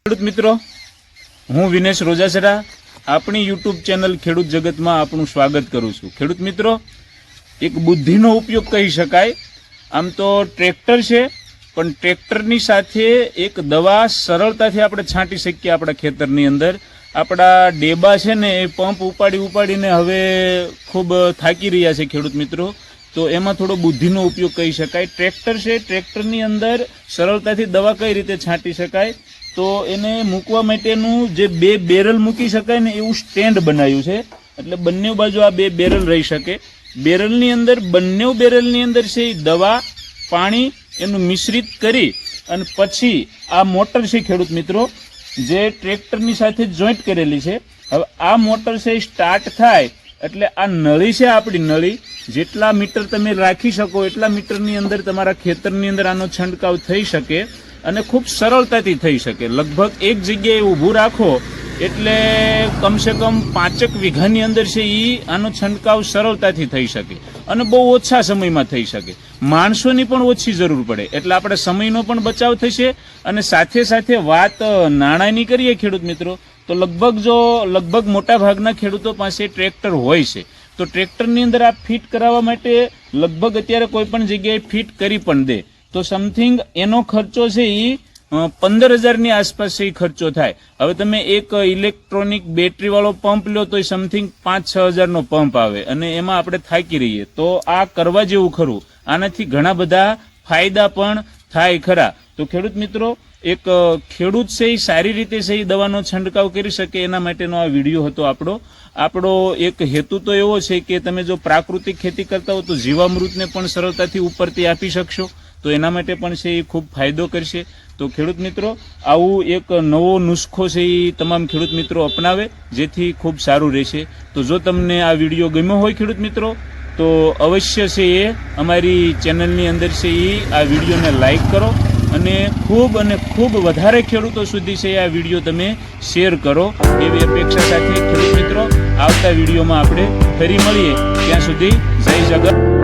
ખેડૂત મિત્રો, હું વિનેશ રોજાસરા આપણી યુટ્યુબ ચેનલ ખેડૂત જગતમાં આપનું સ્વાગત કરું છું। ખેડૂત મિત્રો, એક બુદ્ધિનો ઉપયોગ કહી શકાય। આમ તો ટ્રેક્ટર છે, પણ ટ્રેક્ટરની સાથે એક દવા સરળતાથી આપણે છાંટી શકીએ આપણા ખેતરની અંદર। આપણા ડેબા છે ને એ પંપ ઉપાડીને હવે ખૂબ થાકી રહ્યા છે ખેડૂત મિત્રો, તો એમાં થોડો બુદ્ધિનો ઉપયોગ કહી શકાય। ટ્રેક્ટર છે, ટ્રેક્ટરની અંદર સરળતાથી દવા કઈ રીતે છાંટી શકાય, તો એને મૂકવા માટેનું જે બે બેરલ મૂકી શકાય ને એવું સ્ટેન્ડ બનાવ્યું છે। એટલે બંને બાજુ આ બે બેરલ રહી શકે। બેરલની અંદર બંને બેરલની અંદર છે એ દવા પાણી એનું મિશ્રિત કરી અને પછી આ મોટર છે ખેડૂત મિત્રો, જે ટ્રેક્ટરની સાથે જોઈન્ટ કરેલી છે। હવે આ મોટર છે એ સ્ટાર્ટ થાય એટલે આ નળી છે, આપણી નળી જેટલા મીટર તમે રાખી શકો એટલા મીટરની અંદર તમારા ખેતરની અંદર આનો છંટકાવ થઈ શકે અને ખૂબ સરળતાથી થઈ શકે। લગભગ એક જગ્યાએ ઊભું રાખો એટલે કમસે કમ 5 વીઘાની અંદર છે એ આનો છંટકાવ સરળતાથી થઈ શકે અને બહુ ઓછા સમયમાં થઈ શકે। માણસોની પણ ઓછી જરૂર પડે એટલે આપણે સમયનો પણ બચાવ થશે। અને સાથે સાથે વાત નાણાંની કરીએ ખેડૂત મિત્રો, તો લગભગ મોટા ભાગના ખેડૂતો પાસે ટ્રેક્ટર હોય છે, તો ટ્રેક્ટરની અંદર આ ફિટ કરાવવા માટે લગભગ અત્યારે કોઈ પણ જગ્યાએ ફિટ કરી પણ દે તો સમથિંગ એનો ખર્ચો છે એ 15,000ની આસપાસ એ ખર્ચો થાય। હવે તમે એક ઇલેક્ટ્રોનિક બેટરી વાળો પંપ લો તો સમથિંગ 5-6 હજારનો પંપ આવે અને એમાં આપણે થાકી રહીએ, તો આ કરવા જેવું ખરું। આનાથી ઘણા બધા ફાયદા પણ થાય ખરા। તો ખેડૂત મિત્રો, એક ખેડૂત છે એ સારી રીતે છે એ દવાનો છંટકાવ કરી શકે એના માટેનો આ વિડીયો હતો આપણો એક હેતુ તો એવો છે કે તમે જો પ્રાકૃતિક ખેતી કરતા હો તો જીવામૃતને પણ સરળતાથી ઉપરથી આપી શકશો, તો એના માટે પણ છે એ ખૂબ ફાયદો કરશે। તો ખેડૂત મિત્રો, આવું એક નવો નુસ્ખો છે એ તમામ ખેડૂત મિત્રો અપનાવે જેથી ખૂબ સારું રહેશે। તો જો તમને આ વિડીયો ગમ્યો હોય ખેડૂત મિત્રો, તો અવશ્ય છે એ અમારી ચેનલની અંદર છે એ આ વિડીયોને લાઈક કરો અને ખૂબ વધારે ખેડૂતો સુધી છે આ વિડીયો તમે શેર કરો એવી અપેક્ષા સાથે ખેડૂત મિત્રો, આવતા વિડીયોમાં આપણે ફરી મળીએ। ત્યાં સુધી જય જગત।